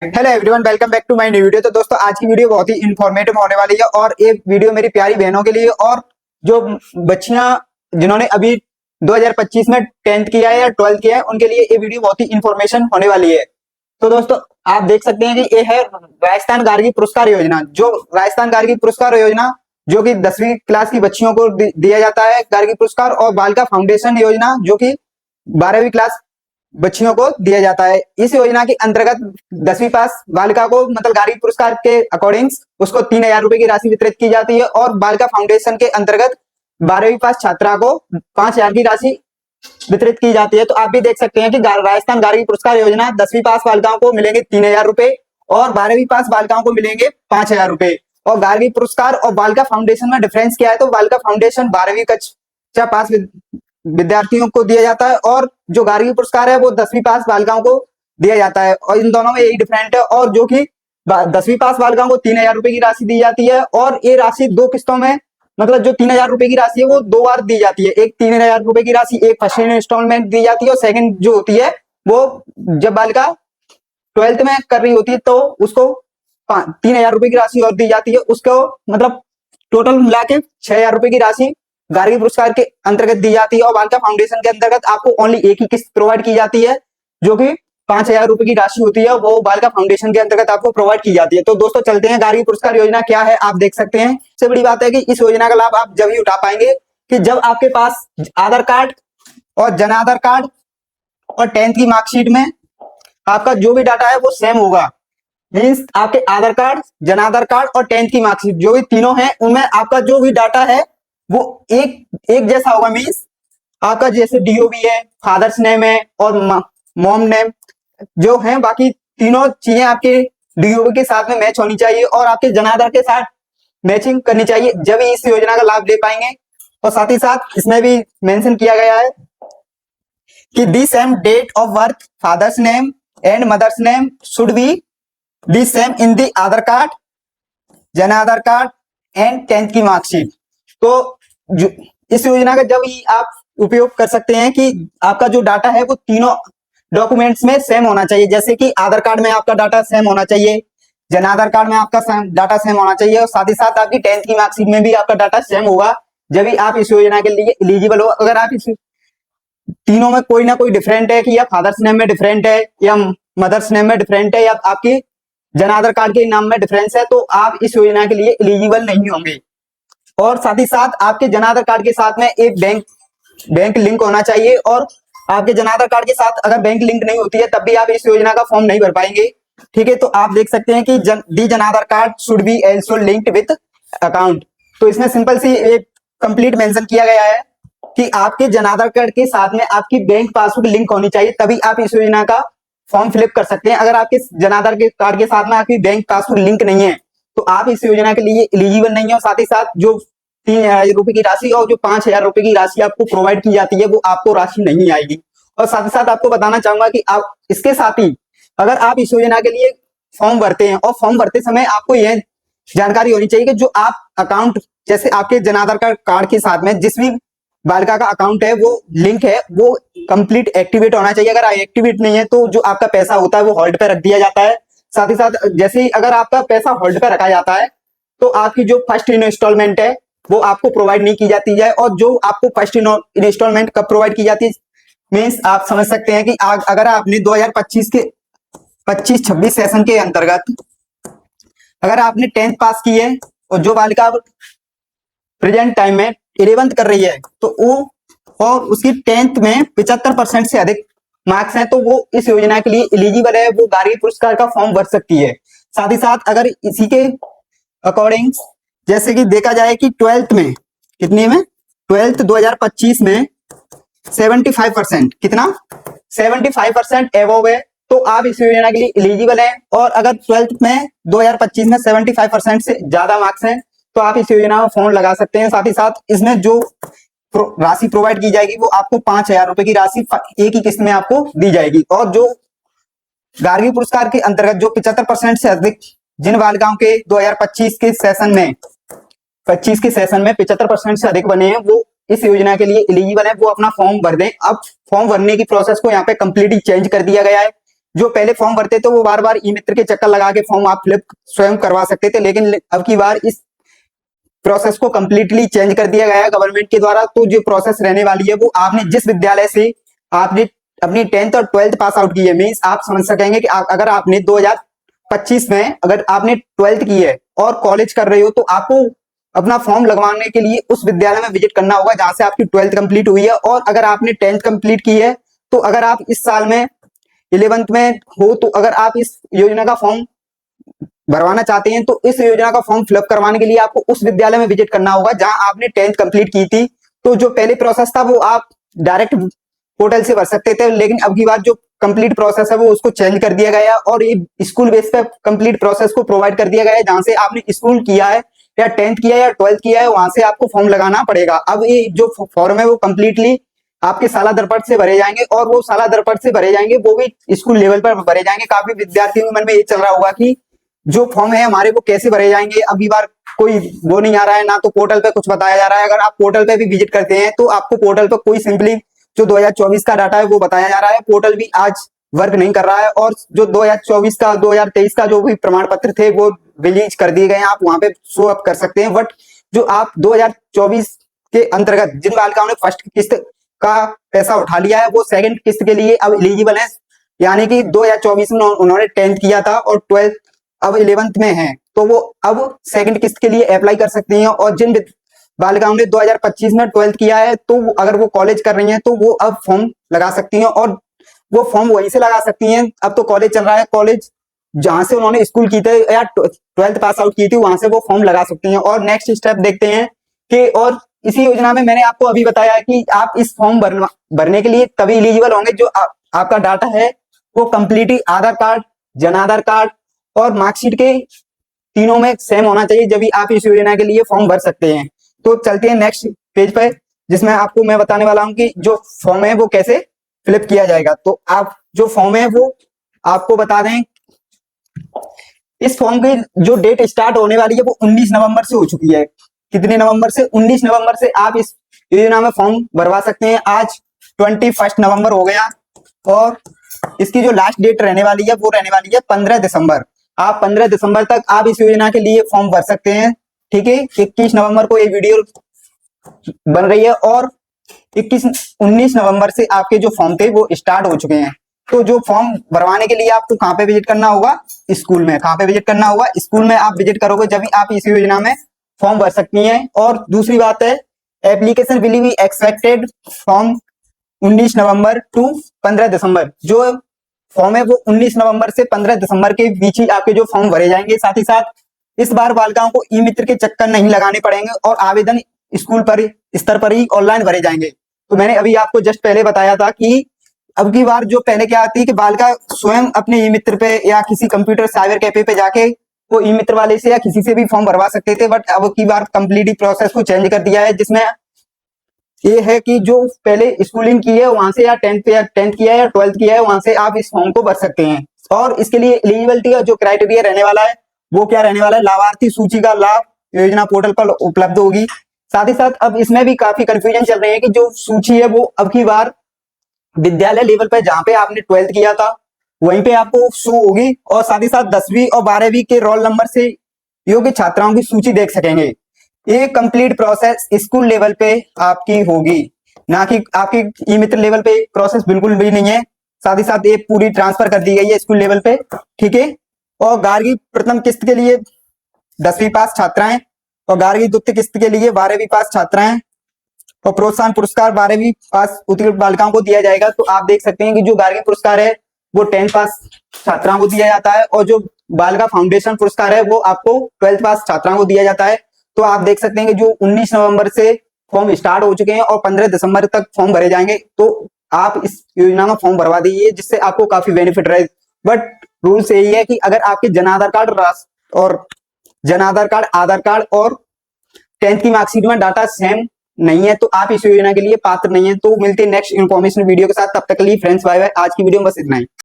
Hello everyone, welcome back to my new video. तो दोस्तों, आज की वीडियो बहुत ही इन्फॉर्मेटिव होने वाली है और ये वीडियो मेरी प्यारी बहनों के लिए और जो बच्चियां जिन्होंने अभी 2025 में 10th किया है या 12th किया है उनके लिए ये वीडियो बहुत ही इन्फॉर्मेशन होने वाली है। तो दोस्तों, आप देख सकते हैं कि ये है राजस्थान गार्गी पुरस्कार योजना। जो राजस्थान गार्गी पुरस्कार योजना जो कि 10वीं क्लास की बच्चियों को दिया जाता है गार्गी पुरस्कार, और बालिका फाउंडेशन योजना जो कि 12वीं क्लास बच्चियों को दिया जाता है। इस योजना के अंतर्गत 10वीं पास बालिका को मतलब गार्गी पुरस्कार के अकॉर्डिंग उसको 3,000 रुपए की राशि वितरित की जाती है, और बालिका फाउंडेशन के अंतर्गत 12वीं पास छात्रा को 5,000 की राशि वितरित की जाती है। तो आप भी देख सकते हैं कि राजस्थान गार्गी पुरस्कार योजना 10वीं पास बालिकाओं को मिलेंगे 3,000 रुपए और 12वीं पास बालिकाओं को मिलेंगे 5,000 रुपए। और गार्गी पुरस्कार और बालिका फाउंडेशन में डिफरेंस क्या है? तो बालिका फाउंडेशन 12वीं कक्षा पास विद्यार्थियों को दिया जाता है और जो गार्गी पुरस्कार है वो 10वीं पास बालिकाओं को दिया जाता है, और इन दोनों में यही डिफरेंट है। और जो कि 10वीं पास बालिकाओं को 3,000 रुपए की राशि दी जाती है, और ये राशि 2 किस्तों में मतलब जो 3,000 रुपए की राशि है वो 2 बार दी जाती है। एक 3,000 रुपए की राशि एक फर्स्ट इंस्टॉलमेंट दी जाती है, और सेकंड जो होती है वो जब बालिका 12th में कर रही होती है तो उसको 3,000 रुपए की राशि और दी जाती है। उसको मतलब टोटल मिला के 6,000 रुपए की राशि गार्गी पुरस्कार के अंतर्गत दी जाती है। और बालिका फाउंडेशन के अंतर्गत आपको ओनली एक ही किस्त प्रोवाइड की जाती है जो कि 5,000 रुपए की राशि होती है, वो बालिका फाउंडेशन के अंतर्गत आपको प्रोवाइड की जाती है। तो दोस्तों, चलते हैं गार्गी पुरस्कार योजना क्या है। आप देख सकते हैं, सबसे बड़ी बात है कि इस योजना का लाभ आप जब ही उठा पाएंगे कि जब आपके पास आधार कार्ड और जन आधार कार्ड और 10th की मार्कशीट में आपका जो भी डाटा है वो सेम होगा। मीन्स आपके आधार कार्ड, जन आधार कार्ड और 10th की मार्कशीट जो भी तीनों हैं उनमें आपका जो भी डाटा है वो एक जैसा होगा। मीन्स आपका जैसे डीओबी है, फादर्स नेम है और मॉम नेम जो है, बाकी तीनों चीजें आपके डीओबी के साथ में मैच होनी चाहिए और आपके जनाधार के साथ मैचिंग करनी चाहिए, जब इस योजना का लाभ ले पाएंगे। और साथ ही साथ इसमें भी मेंशन किया गया है कि the same date of birth, father's name and mother's name should be the same in the Aadhaar card, Jan Aadhaar card and 10th की मार्कशीट। तो इस योजना का जब ही आप उपयोग कर सकते हैं कि आपका जो डाटा है वो तीनों डॉक्यूमेंट्स में सेम होना चाहिए। जैसे कि आधार कार्ड में आपका डाटा सेम होना चाहिए, जन आधार कार्ड में आपका डाटा सेम होना चाहिए, और साथ ही साथ आपकी 10th की मार्कशीट में भी आपका डाटा सेम होगा, जब भी आप इस योजना के लिए एलिजिबल हो। अगर आप इस तीनों में कोई ना कोई डिफरेंट है कि या फादर्स नेम में डिफरेंट है या मदर्स नेम में डिफरेंट है या आपकी जन आधार कार्ड के नाम में डिफरेंस है, तो आप इस योजना के लिए एलिजिबल नहीं होंगे। और साथ ही साथ आपके जन आधार कार्ड के साथ में एक बैंक लिंक होना चाहिए, और आपके जन आधार कार्ड के साथ अगर बैंक लिंक नहीं होती है तब भी आप इस योजना का फॉर्म नहीं भर पाएंगे। ठीक है, तो आप देख सकते हैं कि the Jan Aadhaar card should be also linked with account. तो इसमें सिंपल सी एक कंप्लीट मेंशन किया गया है कि आपके जन आधार कार्ड के साथ में आपकी बैंक पासबुक लिंक होनी चाहिए, तभी आप इस योजना का फॉर्म फिलअप कर सकते हैं। अगर आपके जन आधार कार्ड के साथ में आपकी बैंक पासबुक लिंक नहीं है तो आप इस योजना के लिए एलिजिबल नहीं है। और साथ ही साथ जो 3,000 रुपए की राशि और जो 5,000 रुपए की राशि आपको प्रोवाइड की जाती है वो आपको राशि नहीं आएगी। और साथ ही साथ आपको बताना चाहूंगा कि आप इसके साथ ही अगर आप इस योजना के लिए फॉर्म भरते हैं और फॉर्म भरते समय आपको यह जानकारी होनी चाहिए कि जो आप अकाउंट जैसे आपके जन आधार कार्ड के साथ में जिस भी बालिका का अकाउंट है वो लिंक है वो कंप्लीट एक्टिवेट होना चाहिए। अगर एक्टिवेट नहीं है तो जो आपका पैसा होता है वो होल्ड पे रख दिया जाता है। साथ ही साथ जैसे ही अगर आपका पैसा होल्ड पे रखा जाता है तो आपकी जो फर्स्ट इंस्टॉलमेंट है वो आपको प्रोवाइड नहीं की जाती है। और जो आपको फर्स्ट इंस्टॉलमेंट कब प्रोवाइड की जाती है, मीन्स आप समझ सकते हैं कि अगर आपने 2025 के 25-26 सेशन के अंतर्गत अगर आपने 10th पास की है और जो बालिका प्रेजेंट टाइम में 11th कर रही है तो वो और उसकी 10th में 75% से अधिक मार्क्स हैं तो वो इस योजना के लिए एलिजिबल है, वो गार्गी पुरस्कार का फॉर्म भर सकती है। साथ ही साथ अगर इसी के अकॉर्डिंग जैसे कि देखा जाए कि 12th में कितनी में 12th 2025 में 75% कितना 75% एबव है तो आप इस योजना के लिए एलिजिबल है। और अगर 12th में 2025 में 75% से ज्यादा मार्क्स हैं तो आप इस योजना में फॉर्म लगा सकते हैं। साथ ही साथ इसमें जो राशि प्रोवाइड की जाएगी वो आपको 5,000 रुपए की राशि एक ही किस्त में आपको दी जाएगी। और जो गार्गी पुरस्कार के अंतर्गत जो 75% से अधिक जिन बालिकाओं के 2025 के सेशन में 75% से अधिक बने हैं वो इस योजना के लिए एलिजिबल है, वो अपना फॉर्म भर दें। अब फॉर्म भरने की प्रोसेस को यहाँ पे कंप्लीटली चेंज कर दिया गया है। जो पहले फॉर्म भरते थे वो बार बार ई मित्र के चक्कर लगा के फॉर्म आप फिलअप स्वयं करवा सकते थे, लेकिन अब की बार इस प्रोसेस को कंप्लीटली चेंज कर दिया गया है गवर्नमेंट के द्वारा। तो जो प्रोसेस रहने वाली है वो आपने जिस विद्यालय से आपने अपनी 10th और 12th पास आउट की है, मीन्स आप समझ सकेंगे कि अगर आपने 2025 में अगर आपने 12th की है और कॉलेज कर रहे हो तो आपको अपना फॉर्म लगवाने के लिए उस विद्यालय में विजिट करना होगा जहां से आपकी 12th कंप्लीट हुई है। और अगर आपने 10th कंप्लीट की है तो अगर आप इस साल में 11th में हो तो अगर आप इस योजना का फॉर्म भरवाना चाहते हैं तो इस योजना का फॉर्म फिलअप करवाने के लिए आपको उस विद्यालय में विजिट करना होगा जहां आपने 10th कंप्लीट की थी। तो जो पहले प्रोसेस था वो आप डायरेक्ट पोर्टल से भर सकते थे, लेकिन अब की बार जो कंप्लीट प्रोसेस है वो उसको चेंज कर दिया गया और ये स्कूल बेस पे कंप्लीट प्रोसेस को प्रोवाइड कर दिया गया है। जहां से आपने स्कूल किया है या 10th किया है या 12th किया है वहां से आपको फॉर्म लगाना पड़ेगा। अब ये जो फॉर्म है वो कंप्लीटली आपके शाला दरपट से भरे जाएंगे और वो शाला दरपट से भरे जाएंगे, वो भी स्कूल लेवल पर भरे जाएंगे। काफी विद्यार्थियों के मन में ये चल रहा होगा कि जो फॉर्म है हमारे वो कैसे भरे जाएंगे, अभी बार कोई वो नहीं आ रहा है, ना तो पोर्टल पे कुछ बताया जा रहा है। अगर आप पोर्टल पे भी विजिट करते हैं तो आपको पोर्टल पे कोई सिंपली जो 2024 का डाटा है वो बताया जा रहा है। पोर्टल भी आज वर्क नहीं कर रहा है और जो 2024 का 2023 का जो भी प्रमाण पत्र थे वो रिलीज कर दिए गए हैं, आप वहां पे शो अप कर सकते हैं। बट जो आप 2024 के अंतर्गत जिन बालिकाओं ने फर्स्ट किस्त का पैसा उठा लिया है वो सेकंड किस्त के लिए अब एलिजिबल है, यानी कि 2024 में उन्होंने 10th किया था और 12th अब 11th में है तो वो अब सेकंड किस्त के लिए अप्लाई कर सकती हैं। और जिन बालिकाओं ने 2025 में 12th किया है तो अगर वो कॉलेज कर रही हैं तो वो अब फॉर्म लगा सकती हैं और वो फॉर्म वहीं से लगा सकती हैं। अब तो कॉलेज चल रहा है, कॉलेज जहां से उन्होंने स्कूल की थी या 12th पास आउट की थी वहां से वो फॉर्म लगा सकती हैं। और नेक्स्ट स्टेप देखते हैं कि और इसी योजना में मैंने आपको अभी बताया कि आप इस फॉर्म भरने के लिए तभी एलिजिबल होंगे जो आपका डाटा है वो कंप्लीटली आधार कार्ड, जन आधार कार्ड और मार्कशीट के तीनों में सेम होना चाहिए, जब आप इस योजना के लिए फॉर्म भर सकते हैं। तो चलते हैं नेक्स्ट पेज पर जिसमें आपको मैं बताने वाला हूं कि जो फॉर्म है वो कैसे फिलअप किया जाएगा। तो आप जो फॉर्म है वो आपको बता दें, इस फॉर्म की जो डेट स्टार्ट होने वाली है वो 19 नवंबर से हो चुकी है। कितने नवंबर से? 19 नवंबर से आप इस योजना में फॉर्म भरवा सकते हैं। आज 21 नवंबर हो गया और इसकी जो लास्ट डेट रहने वाली है वो रहने वाली है 15 दिसंबर। आप 15 दिसंबर तक आप इस योजना के लिए फॉर्म भर सकते हैं। ठीक है, 21 नवंबर को ये वीडियो बन रही है और 19 नवंबर से आपके जो फॉर्म थे वो स्टार्ट हो चुके हैं। तो जो फॉर्म भरवाने के लिए आपको कहाँ पे विजिट करना होगा? स्कूल में। कहाँ पे विजिट करना होगा? स्कूल में आप विजिट करोगे जब आप इस योजना में फॉर्म भर सकती हैं। और दूसरी बात है, application will be expected from 19 November to 15 December. जो फॉर्म है वो 19 नवंबर से 15 दिसंबर के बीच ही आपके जो फॉर्म भरे जाएंगे। साथ ही साथ इस बार बालिकाओं को ई मित्र के चक्कर नहीं लगाने पड़ेंगे और आवेदन स्कूल पर स्तर पर ही ऑनलाइन भरे जाएंगे। तो मैंने अभी आपको जस्ट पहले बताया था कि अब की बार जो पहले क्या आती है कि बालिका स्वयं अपने ई मित्र पे या किसी कंप्यूटर साइबर कैफे पे जाके वो ई मित्र वाले से या किसी से भी फॉर्म भरवा सकते थे। बट अब की बार कंप्लीटली प्रोसेस को चेंज कर दिया है, जिसमें ये है कि जो पहले स्कूलिंग की है वहां से या 10th किया है या 12th किया है वहां से आप इस फॉर्म को भर सकते हैं। और इसके लिए एलिजिबिलिटी का जो क्राइटेरिया रहने वाला है वो क्या रहने वाला है? लाभार्थी सूची का लाभ योजना पोर्टल पर उपलब्ध होगी। साथ ही साथ अब इसमें भी काफी कंफ्यूजन चल रही है कि जो सूची है वो अब की बार विद्यालय लेवल पे जहां पे आपने 12th किया था वहीं पे आपको शो होगी और साथ ही साथ 10वीं और 12वीं के रोल नंबर से योग्य छात्राओं की सूची देख सकेंगे। ये कंप्लीट प्रोसेस स्कूल लेवल पे आपकी होगी, ना कि आपकी ई मित्र लेवल पे प्रोसेस बिल्कुल भी नहीं है। साथ ही साथ ये पूरी ट्रांसफर कर दी गई है स्कूल लेवल पे। ठीक है, और गार्गी प्रथम किस्त के लिए 10वीं पास छात्राएं और गार्गी द्वितीय किस्त के लिए 12वीं पास छात्राएं और प्रोत्साहन पुरस्कार 12वीं पास उत्तीर्ण बालिकाओं को दिया जाएगा। तो आप देख सकते हैं कि जो गार्गी पुरस्कार है वो 10th पास छात्राओं को दिया जाता है और जो बालिका फाउंडेशन पुरस्कार है वो आपको 12th पास छात्राओं को दिया जाता है। तो आप देख सकते हैं कि जो 19 नवंबर से फॉर्म स्टार्ट हो चुके हैं और 15 दिसंबर तक फॉर्म भरे जाएंगे। तो आप इस योजना में फॉर्म भरवा दीजिए जिससे आपको काफी बेनिफिट रहे। बट रूल्स यही है कि अगर आपके जन आधार कार्ड आधार कार्ड और 10th की मार्कशीट में डाटा सेम नहीं है तो आप इस योजना के लिए पात्र नहीं है। तो मिलते हैं नेक्स्ट इन्फॉर्मेशन वीडियो के साथ, तब तक के लिए फ्रेंड्स बाय बाय। आज की वीडियो में बस इतना ही।